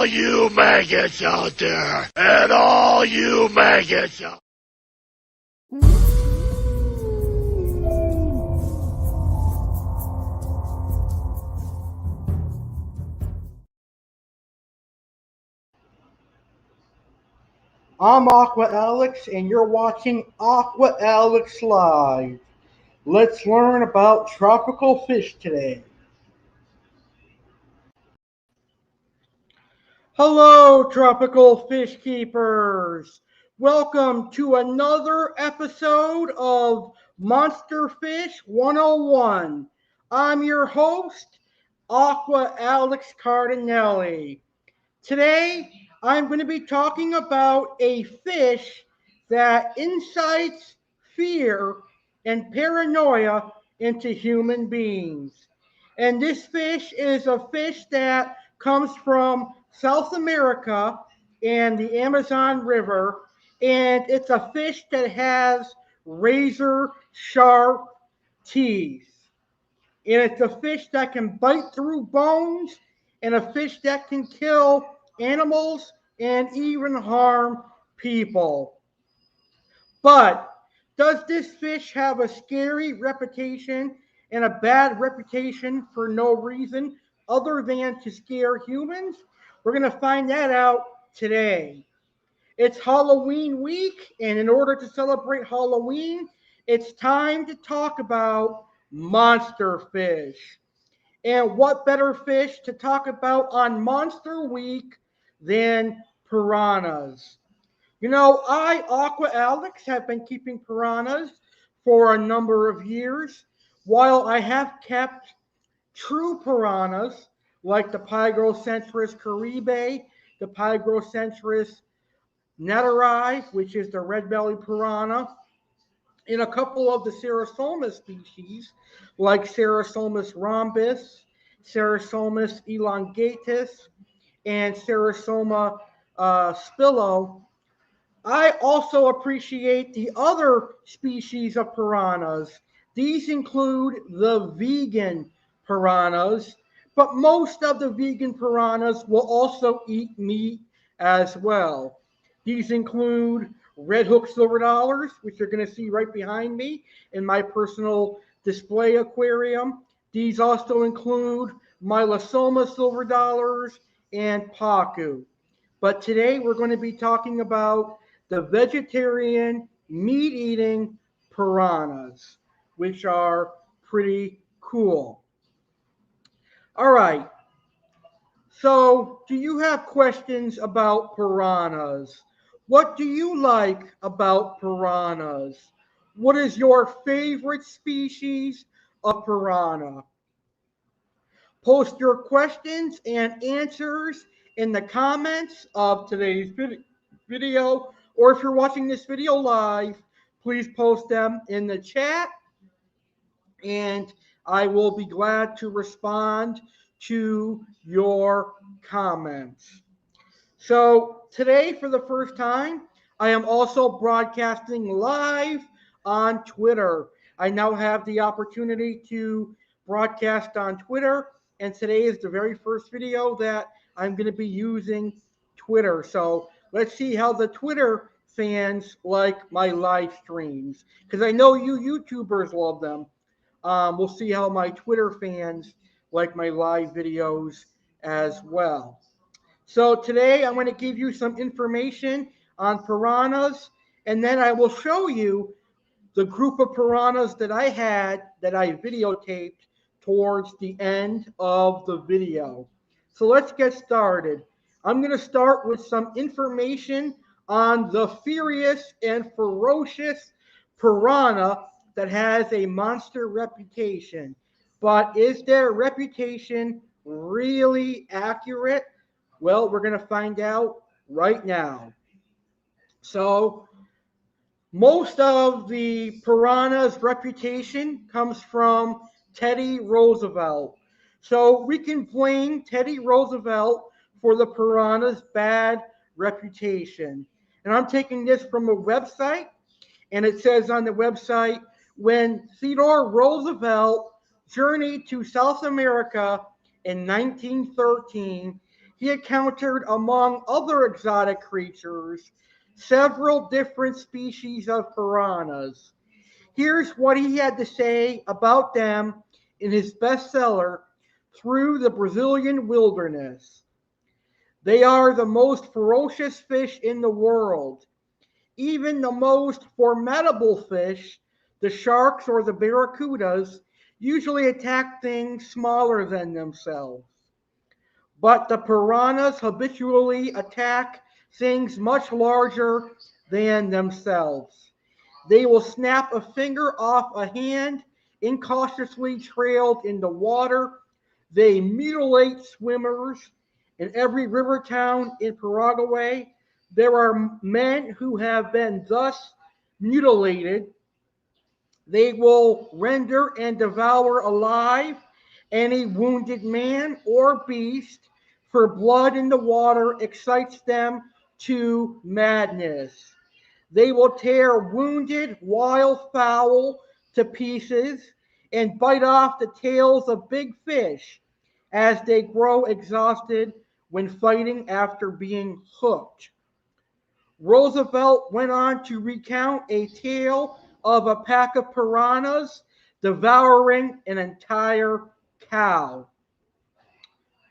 you maggots out there, and all you maggots out I'm Aqua Alex, and you're watching Aqua Alex Live. Let's learn about tropical fish today. Hello, tropical fish keepers. Welcome to another episode of Monster Fish 101. I'm your host, Aqua Alex Cardinale. Today, I'm going to be talking about a fish that incites fear and paranoia into human beings. And this fish is a fish that comes from South America and the Amazon River. And it's a fish that has razor sharp teeth. And it's a fish that can bite through bones and a fish that can kill animals and even harm people. But does this fish have a scary reputation and a bad reputation for no reason other than to scare humans? We're going to find that out today. It's Halloween week, and in order to celebrate Halloween, it's time to talk about monster fish. And what better fish to talk about on Monster Week than piranhas? You know, I, Aqua Alex, have been keeping piranhas for a number of years. While I have kept true piranhas, like the Pygrocentris caribe, the Pygrocentris neteri, which is the red belly piranha, in a couple of the Cerasoma species, like Cerasomus rhombus, Cerasomus elongatus, and Cerasoma spilo. I also appreciate the other species of piranhas. These include the vegan piranhas, but most of the vegan piranhas will also eat meat as well. These include red hook silver dollars, which you're going to see right behind me in my personal display aquarium. These also include Mylosoma silver dollars and Pacu. But today we're going to be talking about the vegetarian meat-eating piranhas, which are pretty cool. All right. So, do you have questions about piranhas? What do you like about piranhas? What is your favorite species of piranha? Post your questions and answers in the comments of today's video, or if you're watching this video live, please post them in the chat, and I will be glad to respond to your comments. So today, for the first time, I am also broadcasting live on Twitter. I now have the opportunity to broadcast on Twitter, and today is the very first video that I'm going to be using Twitter. So let's see how the Twitter fans like my live streams, because I know you YouTubers love them. We'll see how my Twitter fans like my live videos as well. So today I'm going to give you some information on piranhas, and then I will show you the group of piranhas that I had that I videotaped towards the end of the video. So let's get started. I'm going to start with some information on the furious and ferocious piranha that has a monster reputation. But is their reputation really accurate? Well, we're going to find out right now. So, most of the piranha's reputation comes from Teddy Roosevelt. So, we can blame Teddy Roosevelt for the piranha's bad reputation. And I'm taking this from a website, and it says on the website, when Theodore Roosevelt journeyed to South America in 1913, he encountered, among other exotic creatures, several different species of piranhas. Here's what he had to say about them in his bestseller, Through the Brazilian Wilderness. They are the most ferocious fish in the world. Even the most formidable fish, the sharks or the barracudas, usually attack things smaller than themselves. But the piranhas habitually attack things much larger than themselves. They will snap a finger off a hand incautiously trailed in the water. They mutilate swimmers. In every river town in Paraguay, there are men who have been thus mutilated. They will render and devour alive any wounded man or beast, for blood in the water excites them to madness. They will tear wounded wild fowl to pieces and bite off the tails of big fish as they grow exhausted when fighting after being hooked. Roosevelt went on to recount a tale of a pack of piranhas devouring an entire cow.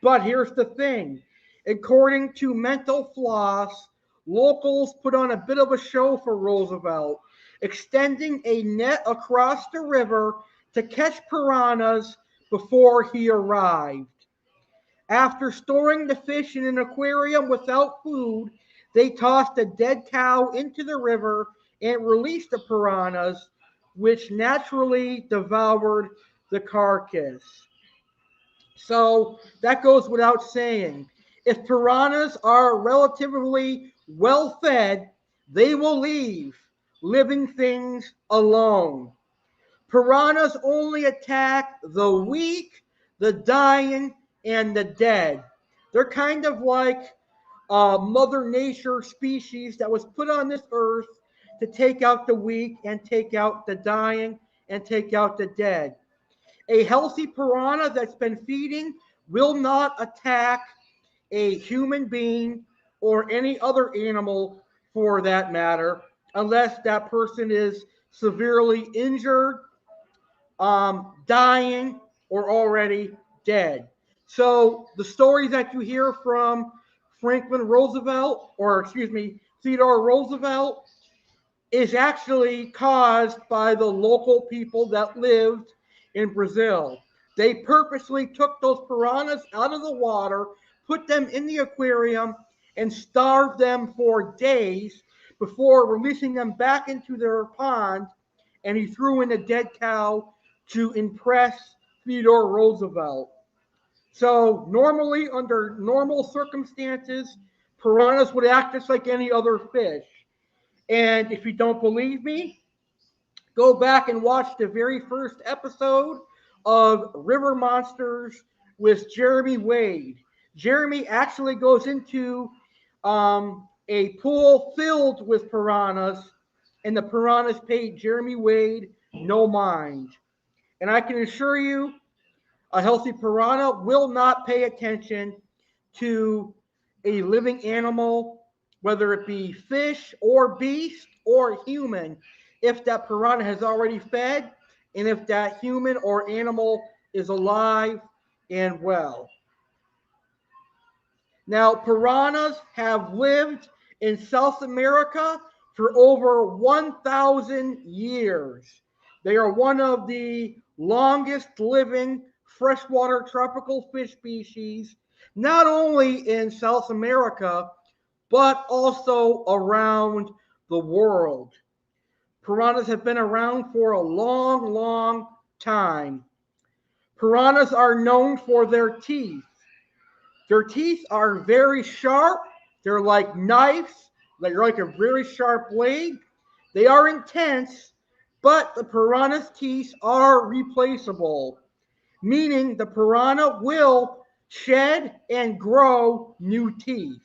But here's the thing. According to Mental Floss, locals put on a bit of a show for Roosevelt, extending a net across the river to catch piranhas before he arrived. After storing the fish in an aquarium without food, they tossed a dead cow into the river and released the piranhas, which naturally devoured the carcass. So that goes without saying. If piranhas are relatively well fed, they will leave living things alone. Piranhas only attack the weak, the dying, and the dead. They're kind of like Mother Nature species that was put on this earth to take out the weak and take out the dying and take out the dead. A healthy piranha that's been feeding will not attack a human being or any other animal for that matter, unless that person is severely injured, dying, or already dead. So the stories that you hear from Franklin Roosevelt, or excuse me, Theodore Roosevelt, is actually caused by the local people that lived in Brazil. They purposely took those piranhas out of the water, put them in the aquarium, and starved them for days before releasing them back into their pond. And he threw in a dead cow to impress Theodore Roosevelt. So normally, under normal circumstances, piranhas would act just like any other fish. And if you don't believe me, go back and watch the very first episode of River Monsters with Jeremy Wade. Jeremy actually goes into a pool filled with piranhas, and the piranhas paid Jeremy Wade no mind. And I can assure you, a healthy piranha will not pay attention to a living animal, whether it be fish or beast or human, if that piranha has already fed and if that human or animal is alive and well. Now, piranhas have lived in South America for over 1,000 years. They are one of the longest living freshwater tropical fish species, not only in South America, but also around the world. Piranhas have been around for a long, long time. Piranhas are known for their teeth. Their teeth are very sharp. They're like knives. They're like a very sharp blade. They are intense, but the piranha's teeth are replaceable, meaning the piranha will shed and grow new teeth.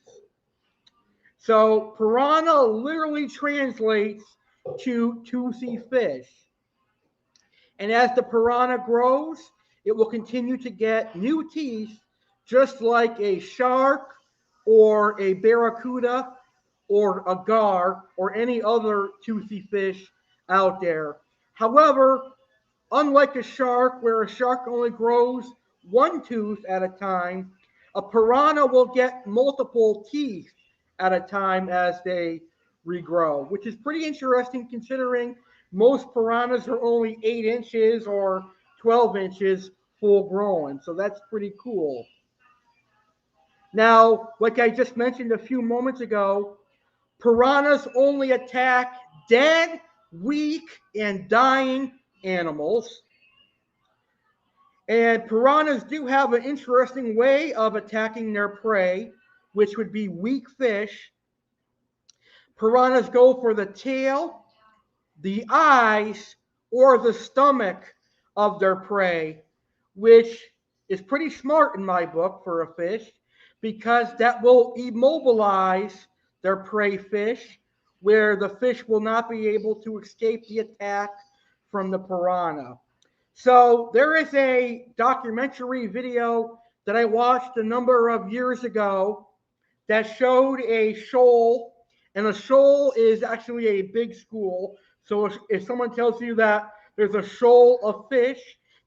So piranha literally translates to toothy fish. And as the piranha grows, it will continue to get new teeth just like a shark or a barracuda or a gar or any other toothy fish out there. However, unlike a shark, where a shark only grows one tooth at a time, a piranha will get multiple teeth at a time as they regrow, which is pretty interesting considering most piranhas are only 8 inches or 12 inches full grown. So that's pretty cool. Now, like I just mentioned a few moments ago, piranhas only attack dead, weak, and dying animals. And piranhas do have an interesting way of attacking their prey, which would be weak fish. Piranhas go for the tail, the eyes, or the stomach of their prey, which is pretty smart in my book for a fish because that will immobilize their prey fish, where the fish will not be able to escape the attack from the piranha. So there is a documentary video that I watched a number of years ago that showed a shoal, and a shoal is actually a big school. So if someone tells you that there's a shoal of fish,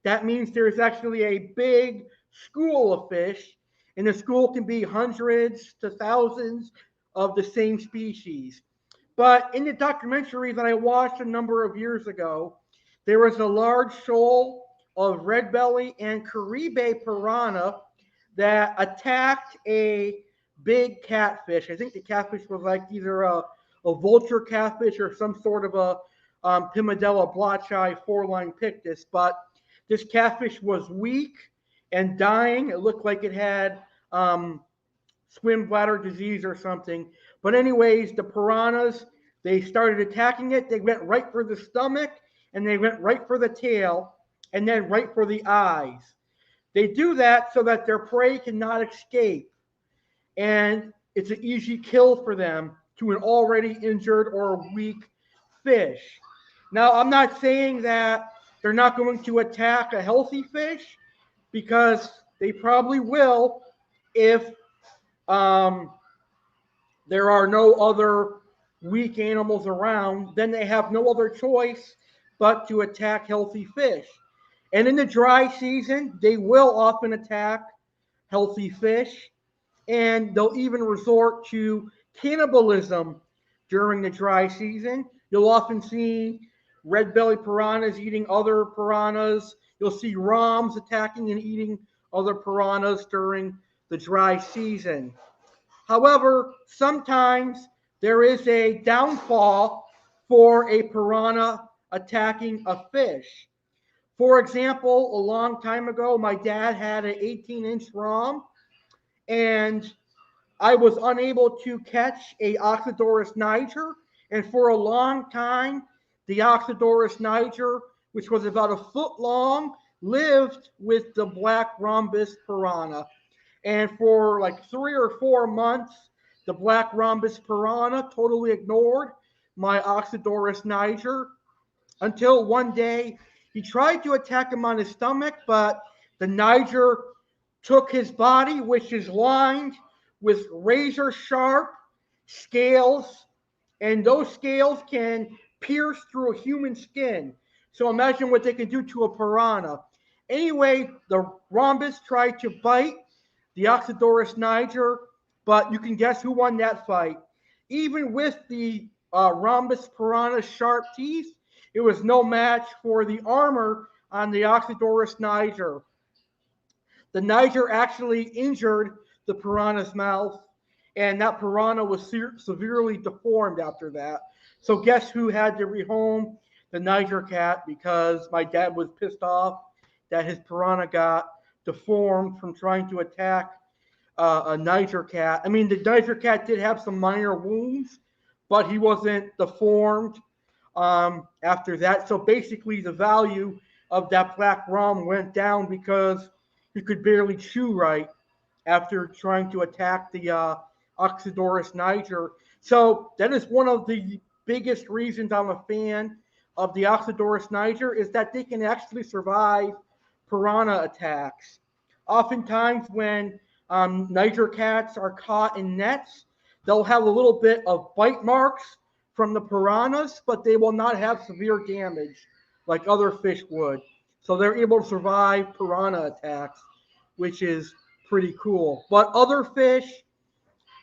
that means there's actually a big school of fish, and the school can be hundreds to thousands of the same species. But in the documentary that I watched a number of years ago, there was a large shoal of red belly and caribe piranha that attacked a big catfish. I think the catfish was like either a vulture catfish or some sort of a Pimadella blotchi four-line pictus. But this catfish was weak and dying. It looked like it had swim bladder disease or something. But anyways, the piranhas, they started attacking it. They went right for the stomach, and they went right for the tail, and then right for the eyes. They do that so that their prey cannot escape, and it's an easy kill for them to an already injured or weak fish. Now, I'm not saying that they're not going to attack a healthy fish, because they probably will if um, there are no other weak animals around. Then they have no other choice but to attack healthy fish. And in the dry season, they will often attack healthy fish, and they'll even resort to cannibalism during the dry season. You'll often see red belly piranhas eating other piranhas. You'll see roms attacking and eating other piranhas during the dry season. However, sometimes there is a downfall for a piranha attacking a fish. For example, a long time ago, my dad had an 18-inch rom, and I was unable to catch a Oxydorus niger. And for a long time, the Oxydorus niger, which was about a foot long, lived with the black rhombus piranha. And for like 3 or 4 months, the black rhombus piranha totally ignored my Oxydorus niger until one day he tried to attack him on his stomach, but the niger took his body, which is lined with razor sharp scales, and those scales can pierce through a human skin. So imagine what they can do to a piranha. Anyway, the rhombus tried to bite the Oxydorus niger, but you can guess who won that fight. Even with the rhombus piranha's sharp teeth, it was no match for the armor on the Oxydorus niger. The niger actually injured the piranha's mouth, and that piranha was severely deformed after that. So guess who had to rehome the niger cat, because my dad was pissed off that his piranha got deformed from trying to attack a niger cat. I mean, the niger cat did have some minor wounds, but he wasn't deformed after that. So basically, the value of that black rum went down because he could barely chew right after trying to attack the Oxydorus niger. So that is one of the biggest reasons I'm a fan of the Oxydorus niger, is that they can actually survive piranha attacks. Oftentimes when Niger cats are caught in nets. They'll have a little bit of bite marks from the piranhas, but they will not have severe damage like other fish would. So they're able to survive piranha attacks, which is pretty cool. But other fish,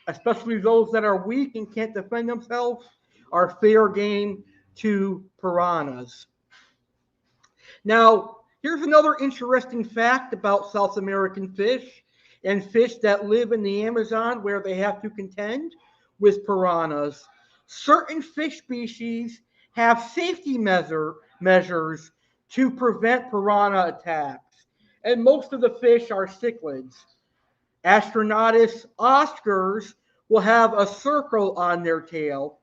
especially those that are weak and can't defend themselves, are fair game to piranhas. Now, here's another interesting fact about South American fish and fish that live in the Amazon where they have to contend with piranhas. Certain fish species have safety measures to prevent piranha attacks, and most of the fish are cichlids. Astronatus oscars will have a circle on their tail.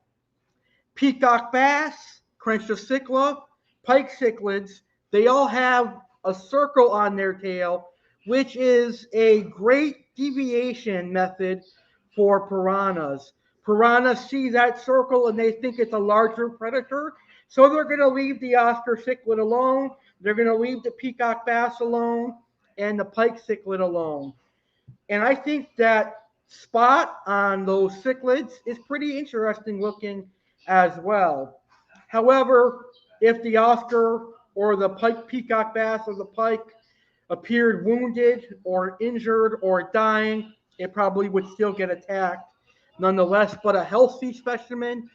Peacock bass, Crenchocicla, pike cichlids, they all have a circle on their tail, which is a great deviation method for piranhas. Piranhas see that circle and they think it's a larger predator, so they're going to leave the Oscar cichlid alone. They're going to leave the peacock bass alone and the pike cichlid alone. And I think that spot on those cichlids is pretty interesting looking as well. However, if the Oscar or the pike peacock bass or the pike appeared wounded or injured or dying, it probably would still get attacked nonetheless. But a healthy specimen,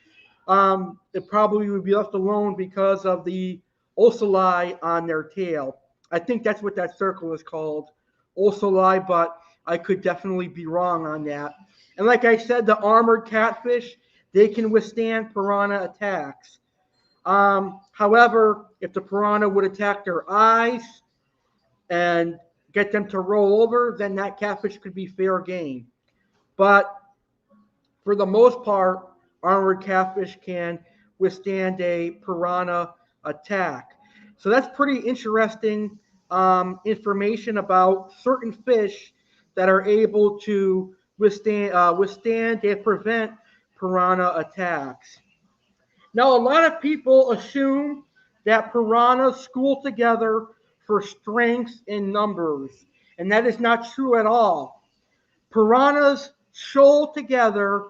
it probably would be left alone because of the ocelli on their tail. I think that's what that circle is called, ocelli, but I could definitely be wrong on that. And like I said, the armored catfish, they can withstand piranha attacks. However, if the piranha would attack their eyes and get them to roll over, then that catfish could be fair game. But for the most part, armored catfish can withstand a piranha attack. So that's pretty interesting information about certain fish that are able to withstand and prevent piranha attacks. Now, a lot of people assume that piranhas school together for strength in numbers, and that is not true at all. Piranhas shoal together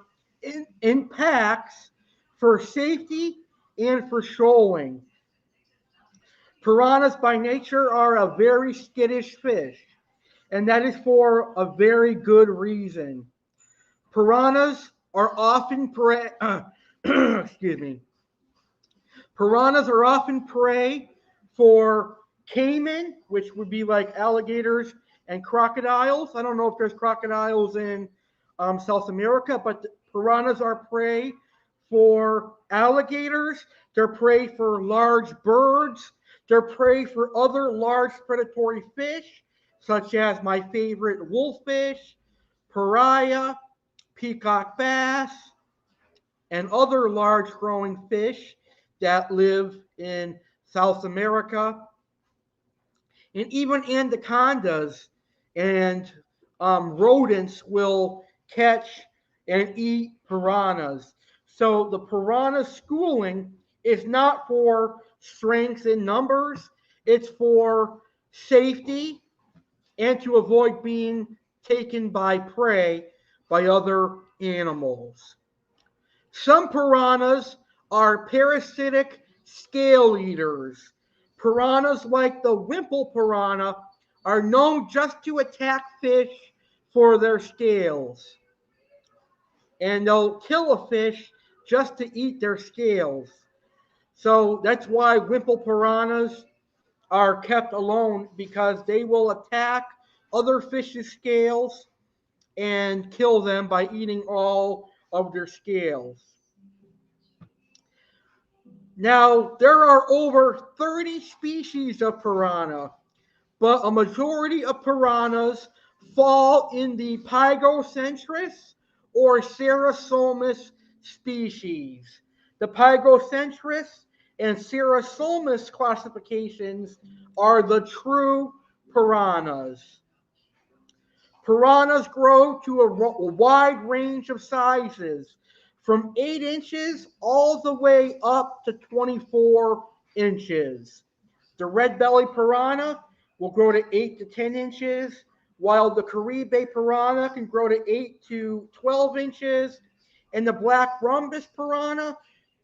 in packs for safety and for shoaling. Piranhas by nature are a very skittish fish, and that is for a very good reason. Piranhas are often prey. Excuse me. Piranhas are often prey for caiman, which would be like alligators and crocodiles. I don't know if there's crocodiles in South America, but piranhas are prey for alligators. They're prey for large birds. They're prey for other large predatory fish, such as my favorite wolffish, pariah, peacock bass, and other large growing fish that live in South America. And even anacondas and rodents will catch and eat piranhas. So the piranha schooling is not for strength in numbers, it's for safety and to avoid being taken by prey by other animals. Some piranhas are parasitic scale eaters. Piranhas like the wimple piranha are known just to attack fish for their scales. And they'll kill a fish just to eat their scales. So that's why wimple piranhas are kept alone, because they will attack other fish's scales and kill them by eating all of their scales. Now, there are over 30 species of piranha, but a majority of piranhas fall in the Pygocentris or Cerasomus species. The Pygocentris and Cerasomus classifications are the true piranhas. Piranhas grow to a wide range of sizes, from 8 inches all the way up to 24 inches. The red belly piranha will grow to 8 to 10 inches, while the Caribe piranha can grow to 8 to 12 inches, and the black rhombus piranha,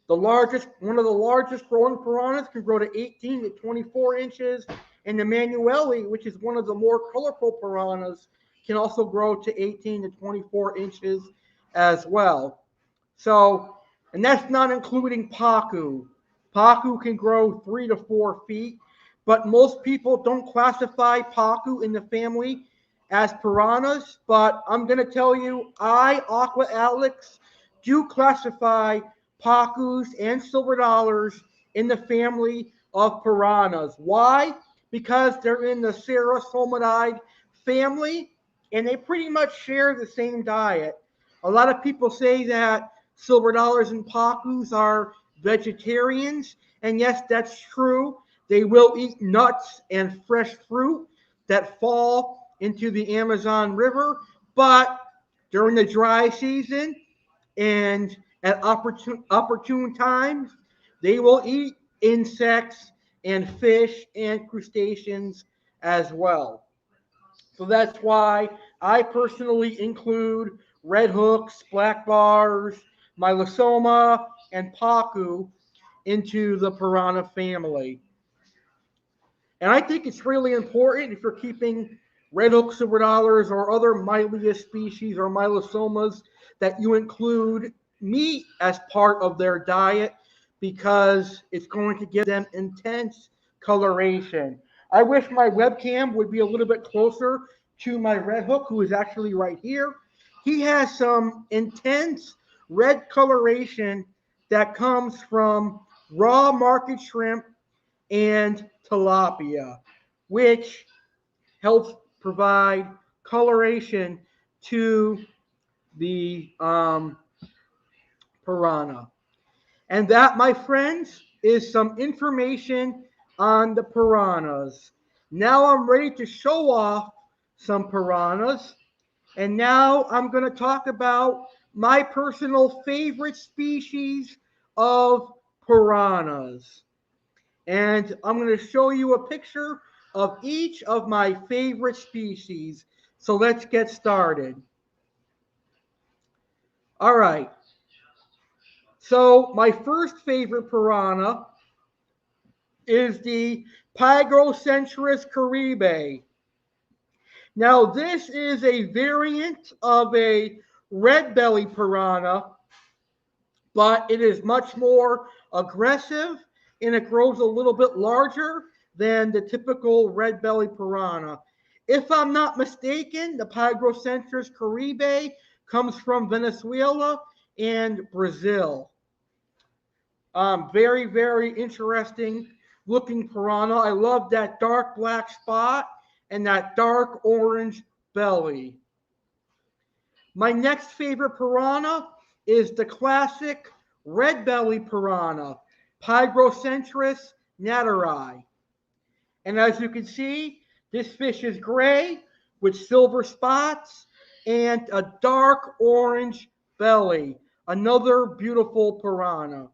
one of the largest growing piranhas, can grow to 18 to 24 inches, and the Manueli, which is one of the more colorful piranhas, can also grow to 18 to 24 inches as well. So, and that's not including Pacu. Pacu can grow 3 to 4 feet, but most people don't classify Pacu in the family as piranhas. But I'm going to tell you, Aqua Alex, do classify Pacus and silver dollars in the family of piranhas. Why? Because they're in the Cerassomidae family, and they pretty much share the same diet. A lot of people say that silver dollars and Pacus are vegetarians, and yes, that's true. They will eat nuts and fresh fruit that fall into the Amazon River, but during the dry season and at opportune times, they will eat insects and fish and crustaceans as well. So that's why I personally include red hooks, black bars, Mylosoma, and Pacu into the piranha family. And I think it's really important if you're keeping red hook silver dollars or other Mylia species or Mylosomas that you include meat as part of their diet because it's going to give them intense coloration. I wish my webcam would be a little bit closer to my red hook, who is actually right here. He has some intense red coloration that comes from raw market shrimp and tilapia, which helps provide coloration to the piranha. And that, my friends, is some information on the piranhas. Now I'm ready to show off some piranhas. And now I'm going to talk about my personal favorite species of piranhas. And I'm going to show you a picture of each of my favorite species. So let's get started. All right. So my first favorite piranha is the Pygocentrus caribe. Now this is a variant of a red belly piranha, but it is much more aggressive and it grows a little bit larger than the typical red belly piranha. If I'm not mistaken, the Pygocentrus caribe comes from Venezuela and Brazil. Very, very interesting looking piranha. I love that dark black spot and that dark orange belly. My next favorite piranha is the classic red belly piranha, Pygocentrus nateri. And as you can see, this fish is gray with silver spots and a dark orange belly. Another beautiful piranha.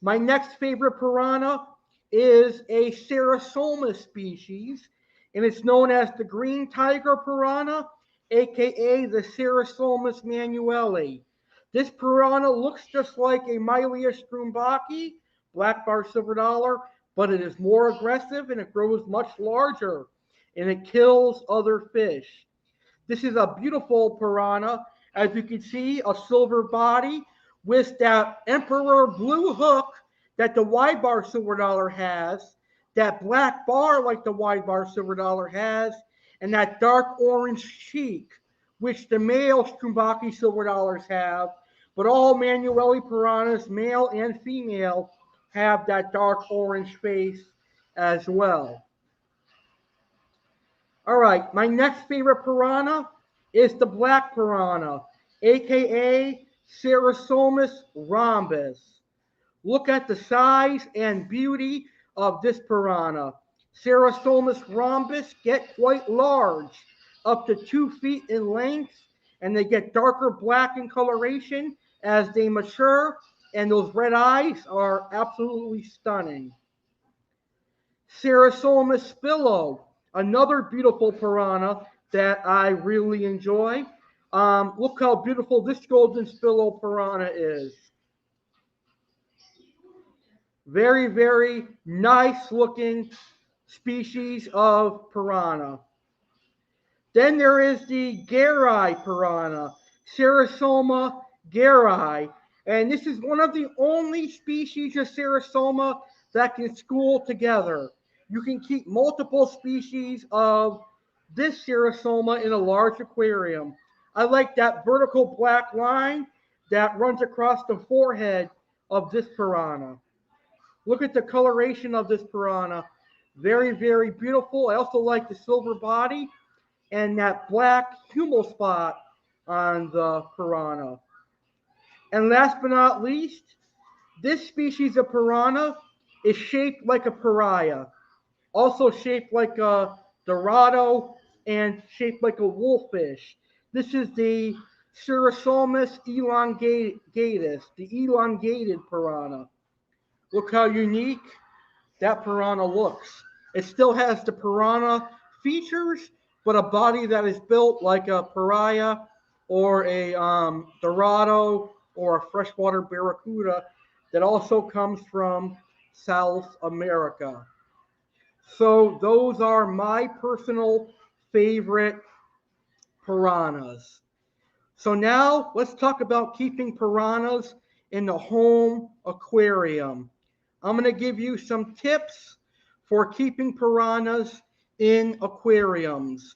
My next favorite piranha is a Cerasoma species, and it's known as the green tiger piranha, aka the Cerasomus manueli. This piranha looks just like a Mylia strumbaki, black bar silver dollar, but it is more aggressive and it grows much larger, and it kills other fish. This is a beautiful piranha. As you can see, a silver body with that emperor blue hook that the wide bar silver dollar has, that black bar like the wide bar silver dollar has, and that dark orange cheek, which the male Strumbaki silver dollars have. But all Manueli piranhas, male and female, have that dark orange face as well. All right, my next favorite piranha is the black piranha, aka Cerasomus rhombus. Look at the size and beauty of this piranha. Cerasomus rhombus get quite large, up to 2 feet in length, and they get darker black in coloration as they mature, and those red eyes are absolutely stunning. Cerasomus spilo, Another beautiful piranha that I really enjoy. Look how beautiful this golden spillo piranha is. Very, very nice looking species of piranha. Then there is the Gary piranha, Cerasoma gary, and this is one of the only species of Cerasoma that can school together. You can keep multiple species of this Cerasoma in a large aquarium. I like that vertical black line that runs across the forehead of this piranha. Look at the coloration of this piranha. Very, very beautiful. I also like the silver body and that black humal spot on the piranha. And last but not least, this species of piranha is shaped like a pariah, also shaped like a dorado and shaped like a wolfish. This is the Cerasomus elongatus, the elongated piranha. Look how unique that piranha looks. It still has the piranha features, but a body that is built like a pariah or a dorado or a freshwater barracuda that also comes from South America. So those are my personal favorite piranhas. So now let's talk about keeping piranhas in the home aquarium. I'm going to give you some tips for keeping piranhas in aquariums.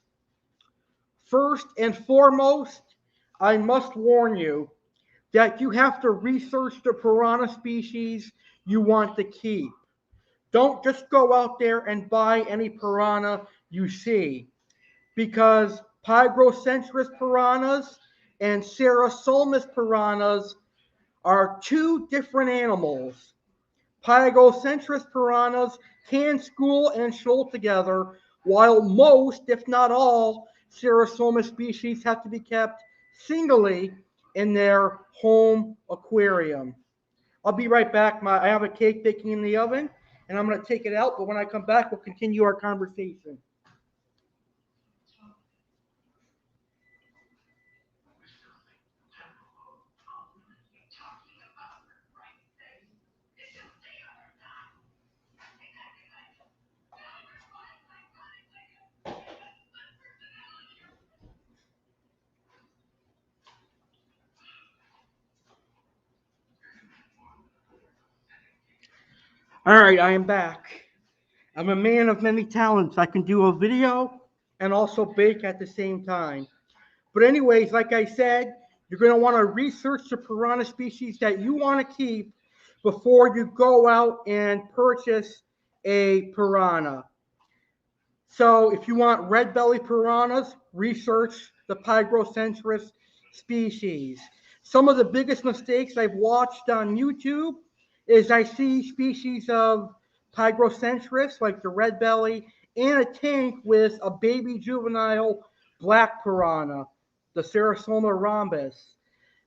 First and foremost, I must warn you that you have to research the piranha species you want to keep. Don't just go out there and buy any piranha you see, because Pygrocentris piranhas and Cerasomus piranhas are two different animals. Pygocentris piranhas can school and shoal together, while most, if not all, Cerasomus species have to be kept singly in their home aquarium. I'll be right back. I have a cake baking in the oven, and I'm going to take it out, but when I come back, we'll continue our conversation. All right, I am back. I'm a man of many talents. I can do a video and also bake at the same time. But anyways, like I said, you're going to want to research the piranha species that you want to keep before you go out and purchase a piranha. So if you want red belly piranhas, research the Pygrocentris species. Some of the biggest mistakes I've watched on YouTube is I see species of Pygrocentris, like the red belly, in a tank with a baby juvenile black piranha, the Cerasoma rhombus.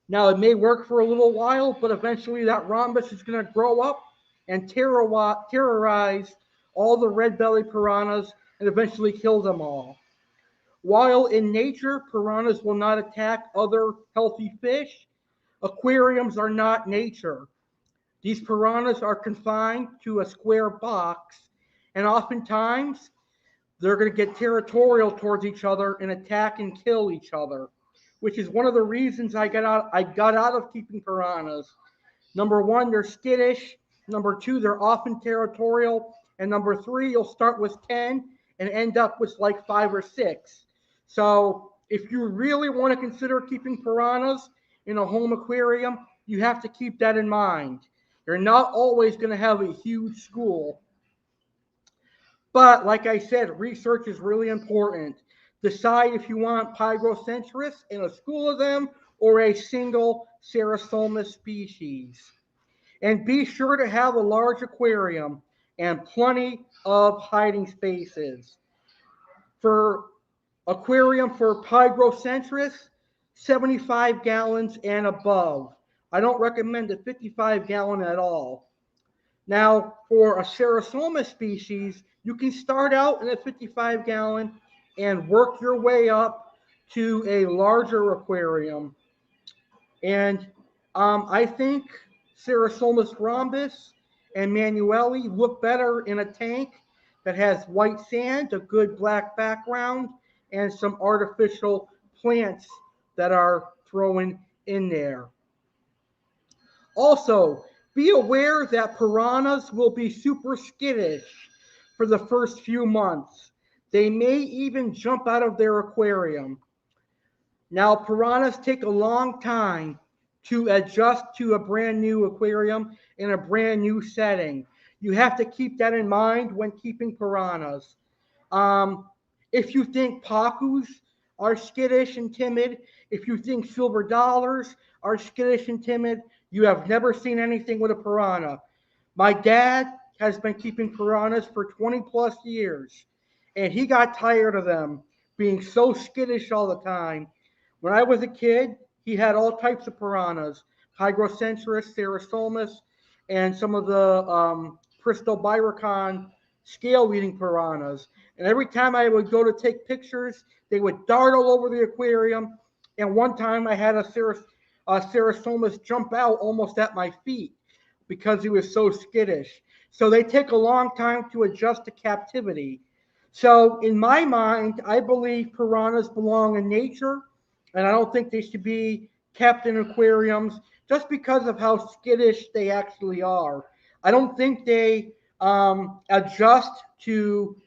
Now, it may work for a little while, but eventually that rhombus is going to grow up and terrorize all the red belly piranhas and eventually kill them all. While in nature, piranhas will not attack other healthy fish, aquariums are not nature. These piranhas are confined to a square box, and oftentimes they're going to get territorial towards each other and attack and kill each other, which is one of the reasons I got out of keeping piranhas. Number one, they're skittish. Number two, they're often territorial. And number three, you'll start with 10 and end up with like 5 or 6. So if you really want to consider keeping piranhas in a home aquarium, you have to keep that in mind. You're not always going to have a huge school. But like I said, research is really important. Decide if you want Pygrocentris in a school of them or a single Cerasomus species. And be sure to have a large aquarium and plenty of hiding spaces. For aquarium for Pygrocentris, 75 gallons and above. I don't recommend a 55-gallon at all. Now, for a Serosoma species, you can start out in a 55-gallon and work your way up to a larger aquarium. And I think Cerosomas rhombus and Manueli look better in a tank that has white sand, a good black background, and some artificial plants that are thrown in there. Also, be aware that piranhas will be super skittish for the first few months. They may even jump out of their aquarium. Now, piranhas take a long time to adjust to a brand new aquarium in a brand new setting. You have to keep that in mind when keeping piranhas. Um, if you think pacus are skittish and timid, if you think silver dollars are skittish and timid, you have never seen anything with a piranha. My dad has been keeping piranhas for 20 plus years, and he got tired of them being so skittish all the time. When I was a kid, he had all types of piranhas, Hygrocentrus, Cerosomus, and some of the Pristobiricon scale-eating piranhas. And every time I would go to take pictures, they would dart all over the aquarium. And one time I had a Cerosomus jump out almost at my feet because he was so skittish. So they take a long time to adjust to captivity. So in my mind, I believe piranhas belong in nature, and I don't think they should be kept in aquariums just because of how skittish they actually are. I don't think they adjust to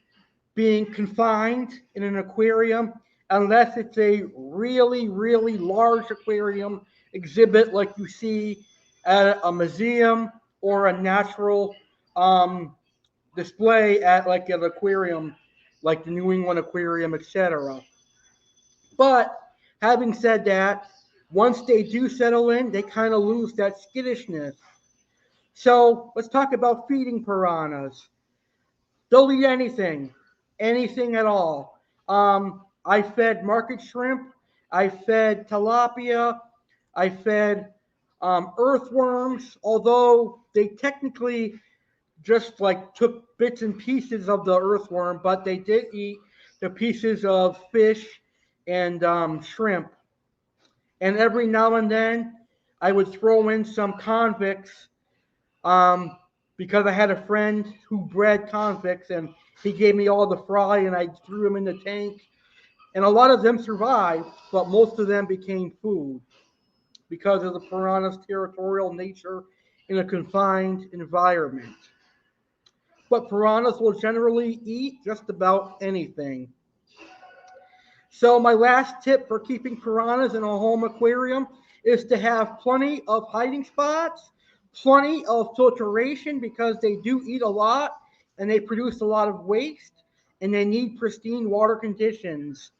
being confined in an aquarium unless it's a really, really large aquarium exhibit like you see at a museum or a natural um, display at like an aquarium, like the New England Aquarium, etc. But having said that, once they do settle in, they kind of lose that skittishness. So let's talk about feeding piranhas. They'll eat anything, anything at all. I fed market shrimp. I fed tilapia. I fed earthworms, although they technically just like took bits and pieces of the earthworm, but they did eat the pieces of fish and shrimp. And every now and then, I would throw in some convicts um, because I had a friend who bred convicts, and he gave me all the fry, and I threw them in the tank. And a lot of them survived, but most of them became food because of the piranha's territorial nature in a confined environment. But piranhas will generally eat just about anything. So my last tip for keeping piranhas in a home aquarium is to have plenty of hiding spots, plenty of filtration because they do eat a lot and they produce a lot of waste and they need pristine water conditions.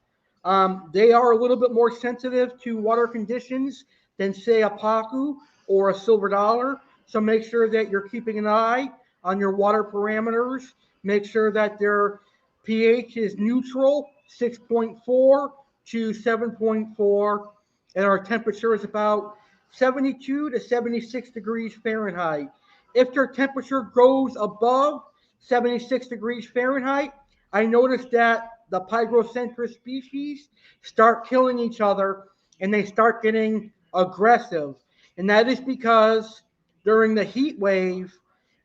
They are a little bit more sensitive to water conditions than say a pacu or a silver dollar. So make sure that you're keeping an eye on your water parameters. Make sure that their pH is neutral, 6.4 to 7.4, and our temperature is about 72 to 76 degrees Fahrenheit. If their temperature goes above 76 degrees Fahrenheit, I noticed that the Pygrocentrus species start killing each other and they start getting aggressive. And that is because during the heat wave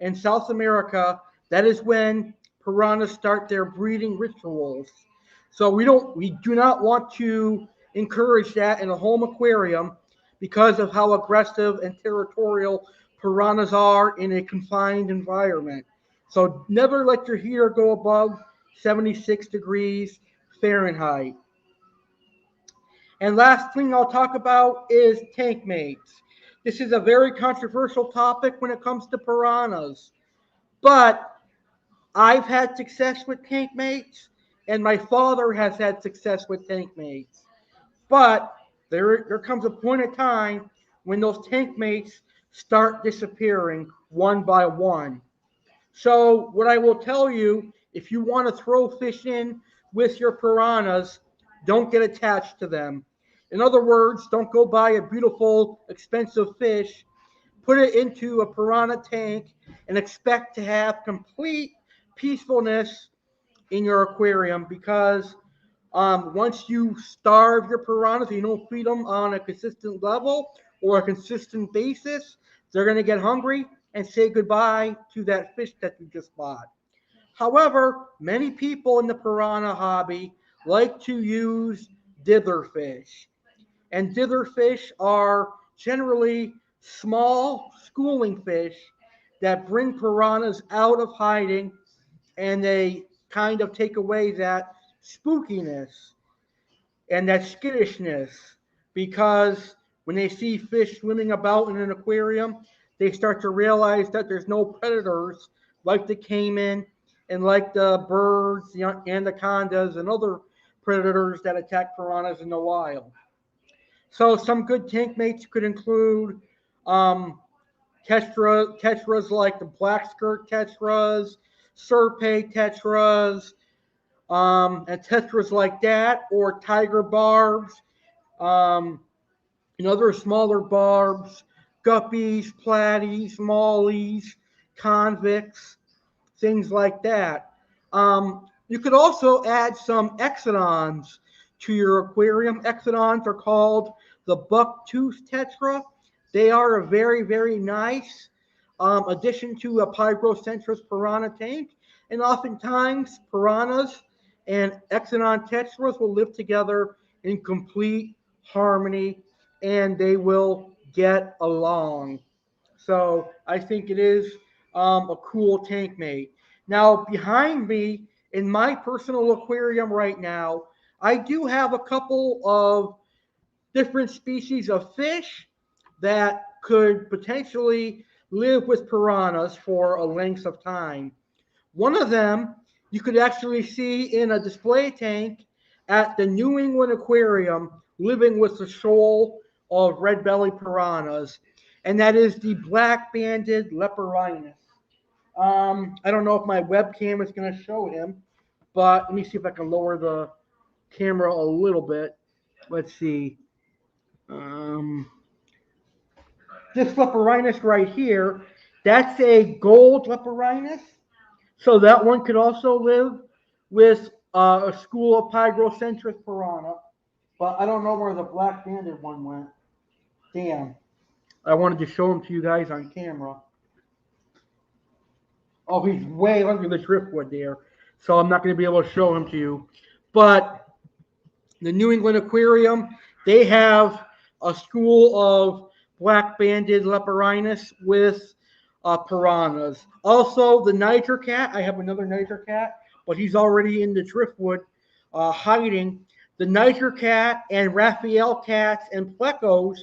in South America, that is when piranhas start their breeding rituals. So we do not want to encourage that in a home aquarium because of how aggressive and territorial piranhas are in a confined environment. So never let your heater go above 76 degrees Fahrenheit. And last thing I'll talk about is tank mates. This is a very controversial topic when it comes to piranhas. But I've had success with tank mates, and my father has had success with tank mates. But there comes a point in time when those tank mates start disappearing one by one. So what I will tell you, if you want to throw fish in with your piranhas, don't get attached to them. In other words, don't go buy a beautiful, expensive fish put it into a piranha tank and expect to have complete peacefulness in your aquarium, because once you starve your piranhas, you don't feed them on a consistent level or a consistent basis, they're going to get hungry and say goodbye to that fish that you just bought. However, many people in the piranha hobby like to use ditherfish. And ditherfish are generally small schooling fish that bring piranhas out of hiding, and they kind of take away that spookiness and that skittishness, because when they see fish swimming about in an aquarium, they start to realize that there's no predators like the caiman and like the birds, the anacondas, and other predators that attack piranhas in the wild. So some good tank mates could include tetras like the black skirt tetras, serpe tetras, and tetras like that, or tiger barbs, um, and other smaller barbs, guppies, platies, mollies, convicts, things like that. You could also add some exodons to your aquarium. Exodons are called the bucktooth tetra. They are a very, very nice addition to a Pyrocentris piranha tank. And oftentimes, piranhas and exodon tetras will live together in complete harmony, and they will get along. So I think it is a cool tank mate. Now, behind me in my personal aquarium right now, I do have a couple of different species of fish that could potentially live with piranhas for a length of time. One of them you could actually see in a display tank at the New England Aquarium, living with a shoal of red belly piranhas, and that is the black banded leperinus. I don't know if my webcam is going to show him, but let me see if I can lower the camera a little bit. Let's see. Um, this leperinus right here, that's a gold leperinus. So that one could also live with a school of Pyrocentris piranha. But I don't know where the black banded one went. Damn. I wanted to show him to you guys on camera. Oh, he's way under the driftwood there. So I'm not going to be able to show him to you. But the New England Aquarium, they have a school of black banded leperinus with piranhas. Also, the Niger cat, I have another Niger cat, but he's already in the driftwood hiding. The Niger cat and Raphael cats and plecos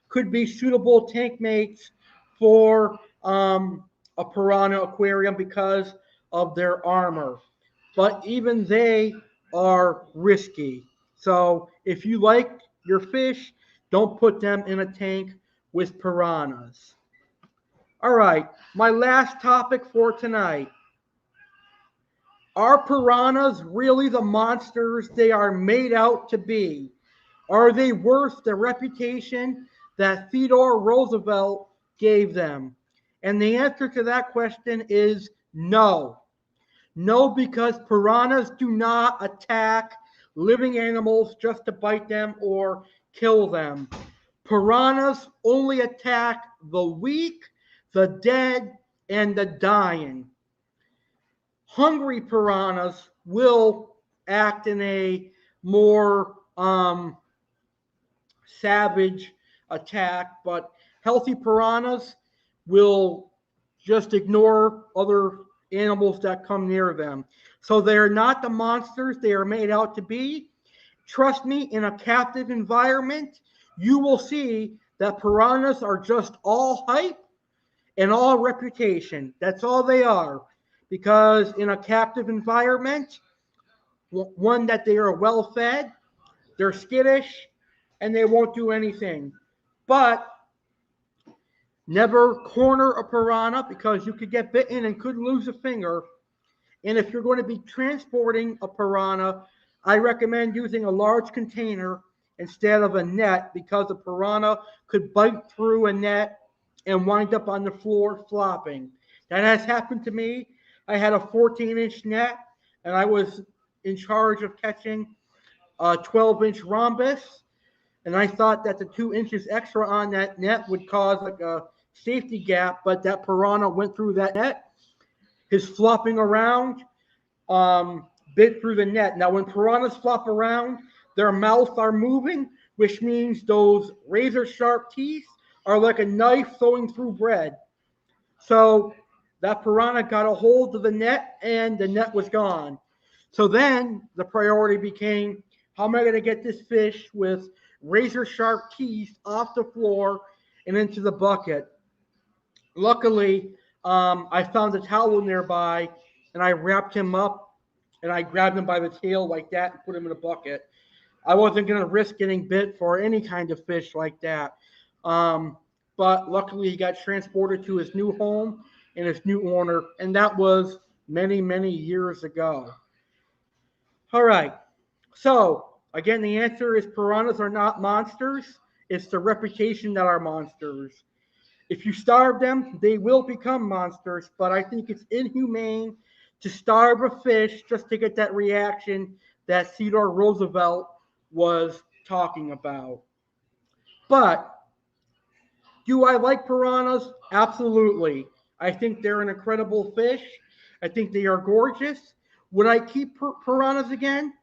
could be suitable tank mates for a piranha aquarium because of their armor. But even they are risky. So if you like your fish, don't put them in a tank with piranhas. All right, my last topic for tonight. Are piranhas really the monsters they are made out to be? Are they worth the reputation that Theodore Roosevelt gave them? And the answer to that question is no. No, because piranhas do not attack living animals just to bite them or kill them. Piranhas only attack the weak, the dead, and the dying. Hungry piranhas will act in a more savage attack, but healthy piranhas will just ignore other animals that come near them. So they're not the monsters they are made out to be. Trust me, in a captive environment, you will see that piranhas are just all hype and all reputation. That's all they are. Because in a captive environment, one that they are well fed, they're skittish, and they won't do anything. But never corner a piranha, because you could get bitten and could lose a finger. And if you're going to be transporting a piranha, I recommend using a large container instead of a net, because a piranha could bite through a net and wind up on the floor flopping. That has happened to me. I had a 14-inch net, and I was in charge of catching a 12-inch rhombus, and I thought that the 2 inches extra on that net would cause like a safety gap, but that piranha went through that net. His flopping around bit through the net. Now, when piranhas flop around, their mouths are moving, which means those razor sharp teeth are like a knife throwing through bread. So that piranha got a hold of the net, and the net was gone. So then the priority became, how am I going to get this fish with razor sharp teeth off the floor and into the bucket? Luckily, I found a towel nearby, and I wrapped him up, and I grabbed him by the tail like that and put him in a bucket. I wasn't going to risk getting bit for any kind of fish like that. But luckily, he got transported to his new home and his new owner, and that was many, many years ago. All right. So, again, the answer is piranhas are not monsters. It's the reputation that are monsters. If you starve them, they will become monsters, but I think it's inhumane to starve a fish just to get that reaction that Theodore Roosevelt was talking about. But do I like piranhas? Absolutely. I think they're an incredible fish. I think they are gorgeous. Would I keep piranhas again?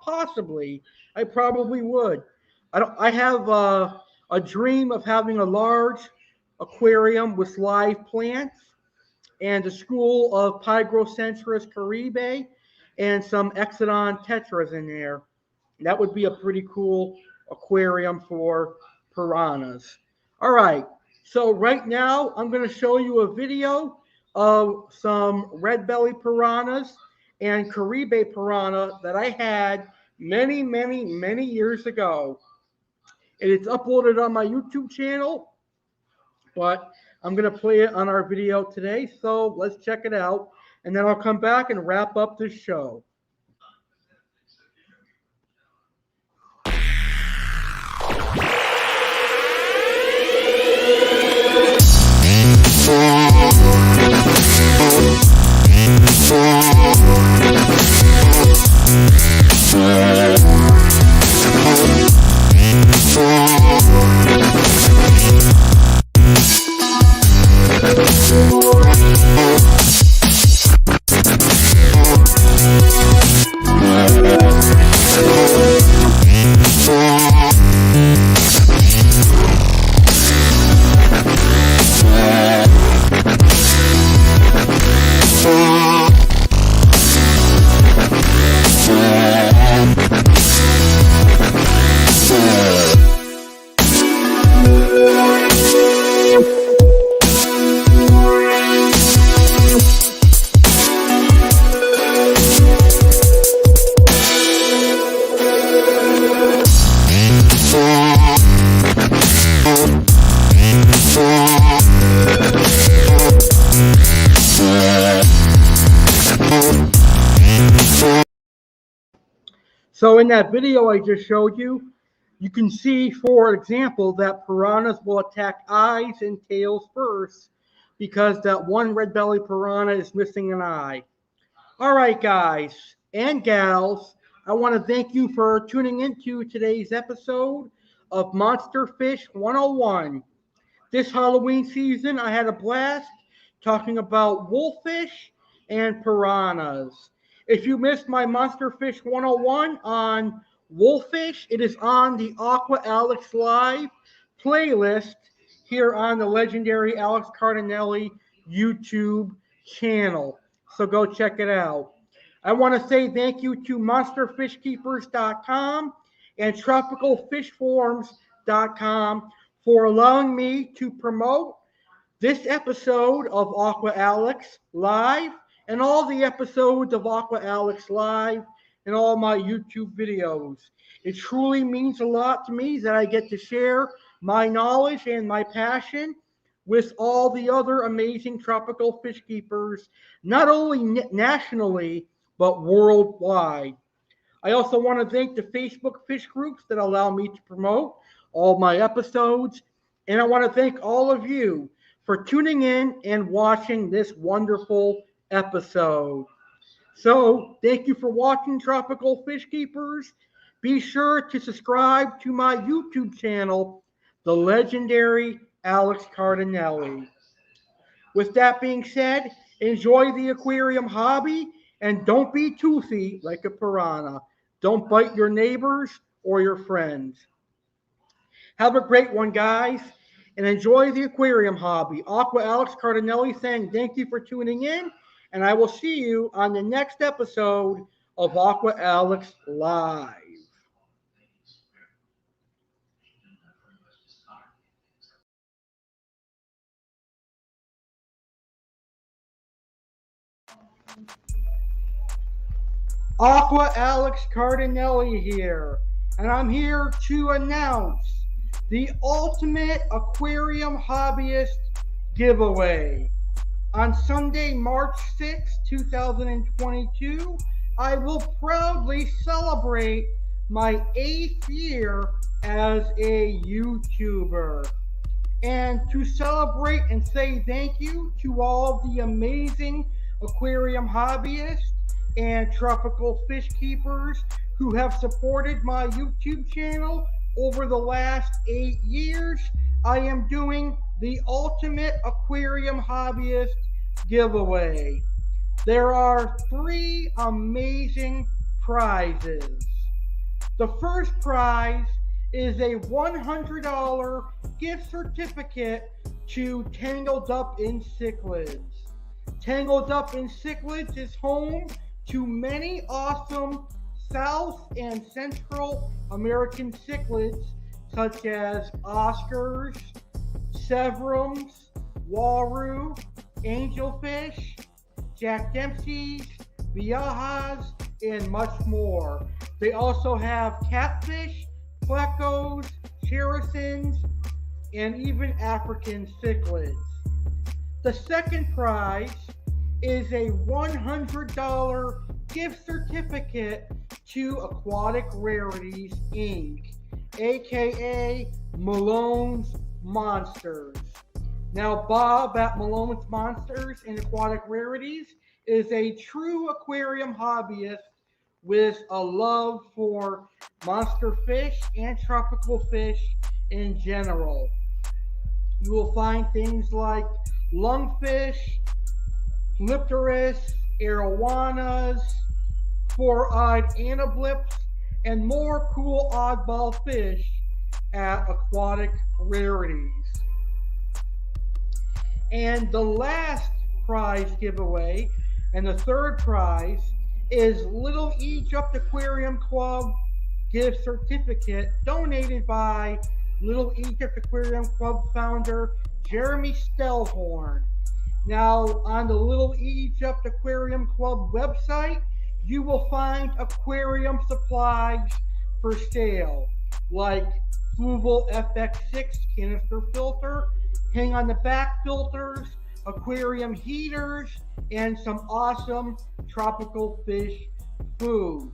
Possibly. I probably would. I have a dream of having a large aquarium with live plants and a school of Pygrocentris caribe and some Exodon tetras in there. That would be a pretty cool aquarium for piranhas. All right, so right now I'm going to show you a video of some red belly piranhas and caribe piranha that I had many, many, many years ago. And it's uploaded on my YouTube channel, but I'm going to play it on our video today. So let's check it out, and then I'll come back and wrap up this show. So in that video I just showed you, you can see, for example, that piranhas will attack eyes and tails first because that one red belly piranha is missing an eye. All right, guys and gals, I want to thank you for tuning into today's episode of Monster Fish 101. This Halloween season, I had a blast talking about wolffish and piranhas. If you missed my Monster Fish 101 on wolffish, it is on the Aqua Alex Live playlist here on the legendary Alex Cardinale YouTube channel. So go check it out. I want to say thank you to monsterfishkeepers.com and tropicalfishforums.com for allowing me to promote this episode of Aqua Alex Live and all the episodes of Aqua Alex Live and all my YouTube videos. It truly means a lot to me that I get to share my knowledge and my passion with all the other amazing tropical fish keepers, not only nationally, but worldwide. I also want to thank the Facebook fish groups that allow me to promote all my episodes And I want to thank all of you for tuning in and watching this wonderful episode. So, thank you for watching, Tropical Fish Keepers. Be sure to subscribe to my YouTube channel, the legendary Alex Cardinale. With that being said, enjoy the aquarium hobby and don't be toothy like a piranha. Don't bite your neighbors or your friends. Have a great one, guys, and enjoy the aquarium hobby. Aqua Alex Cardinale saying thank you for tuning in, and I will see you on the next episode of Aqua Alex Live. Aqua Alex Cardinale here, and I'm here to announce the Ultimate Aquarium Hobbyist giveaway. On Sunday, March 6, 2022, I will proudly celebrate my 8th year as a YouTuber. And to celebrate and say thank you to all the amazing aquarium hobbyists and tropical fish keepers who have supported my YouTube channel over the last 8 years, I am doing the Ultimate Aquarium Hobbyist giveaway. There are 3 amazing prizes. The first prize is a $100 gift certificate to Tangled Up in Cichlids. Tangled Up in Cichlids is home to many awesome South and Central American cichlids such as Oscars, Severums, Waru, Angelfish, Jack Dempsey's, Viajas, and much more. They also have catfish, plecos, cherrisons, and even African cichlids. The second prize is a $100 gift certificate to Aquatic Rarities, Inc., aka Malone's Monsters. Now, Bob at Malone's Monsters and Aquatic Rarities is a true aquarium hobbyist with a love for monster fish and tropical fish in general. You will find things like lungfish, Leptorus, arowanas, four-eyed anablips, and more cool oddball fish at Aquatic Rarities. And the last prize giveaway, and the third prize, is Little Egypt Aquarium Club gift certificate donated by Little Egypt Aquarium Club founder Jeremy Stellhorn. Now, on the Little Egypt Aquarium Club website, you will find aquarium supplies for sale, like Fluval FX6 canister filter, hang on the back filters, aquarium heaters, and some awesome tropical fish food.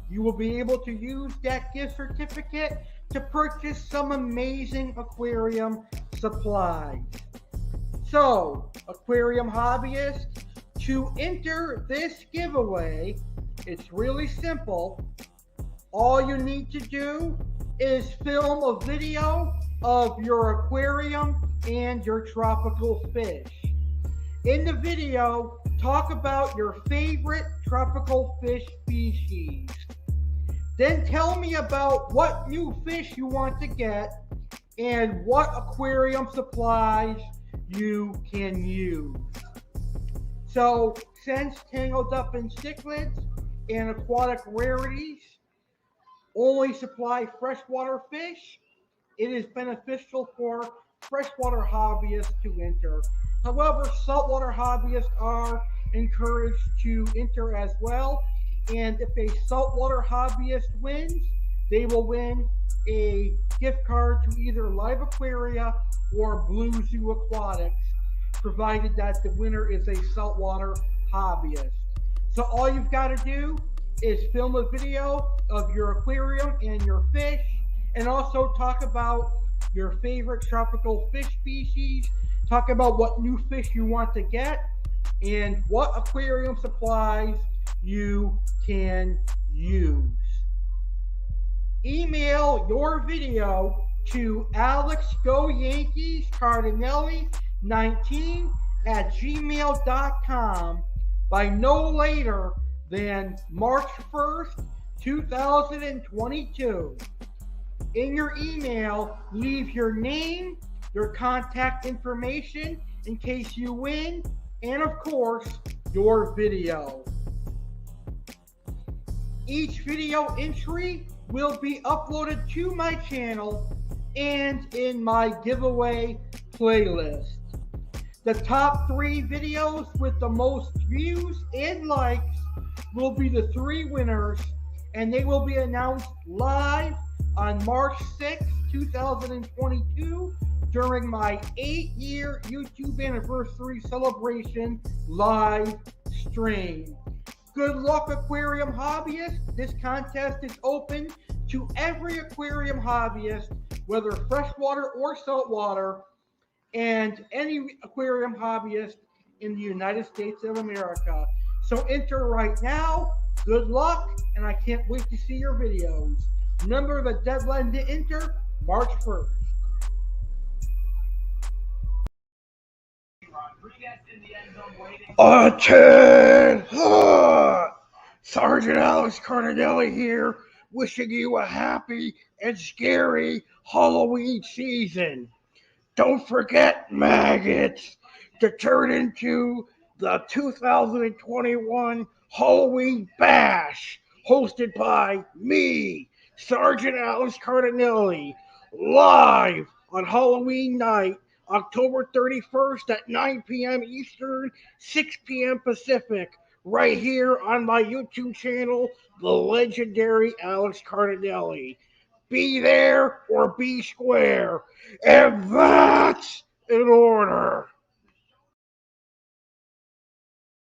You will be able to use that gift certificate to purchase some amazing aquarium supplies. So, aquarium hobbyists, to enter this giveaway, it's really simple. All you need to do is film a video of your aquarium and your tropical fish. In the video, talk about your favorite tropical fish species. Then tell me about what new fish you want to get and what aquarium supplies you can use. So, since Tangled Up in Cichlids and Aquatic Rarities only supply freshwater fish, it is beneficial for freshwater hobbyists to enter. However, saltwater hobbyists are encouraged to enter as well. And if a saltwater hobbyist wins, they will win a gift card to either Live Aquaria or Blue Zoo Aquatics, provided that the winner is a saltwater hobbyist. So all you've got to do is film a video of your aquarium and your fish, and also talk about your favorite tropical fish species, talk about what new fish you want to get, and what aquarium supplies you can use. Email your video to alexgoyankeescardinale19@gmail.com by no later than March 1st, 2022. In your email, leave your name, your contact information in case you win, and of course, your video. Each video entry will be uploaded to my channel and in my giveaway playlist. The top 3 videos with the most views and likes will be the 3 winners, and they will be announced live on March 6, 2022 during my 8-year YouTube anniversary celebration live stream. Good luck, aquarium hobbyists. This contest is open to every aquarium hobbyist, whether freshwater or saltwater, and any aquarium hobbyist in the United States of America. So enter right now. Good luck, and I can't wait to see your videos. Remember the deadline to enter, March 1st. Sergeant Alex Cardinale here, wishing you a happy and scary Halloween season. Don't forget, maggots, to turn into the 2021 Halloween Bash, hosted by me, Sergeant Alex Cardinale, live on Halloween night, October 31st at 9 p.m. Eastern, 6 p.m. Pacific, right here on my YouTube channel, the legendary Alex Cardinale. Be there or be square. And that's in order.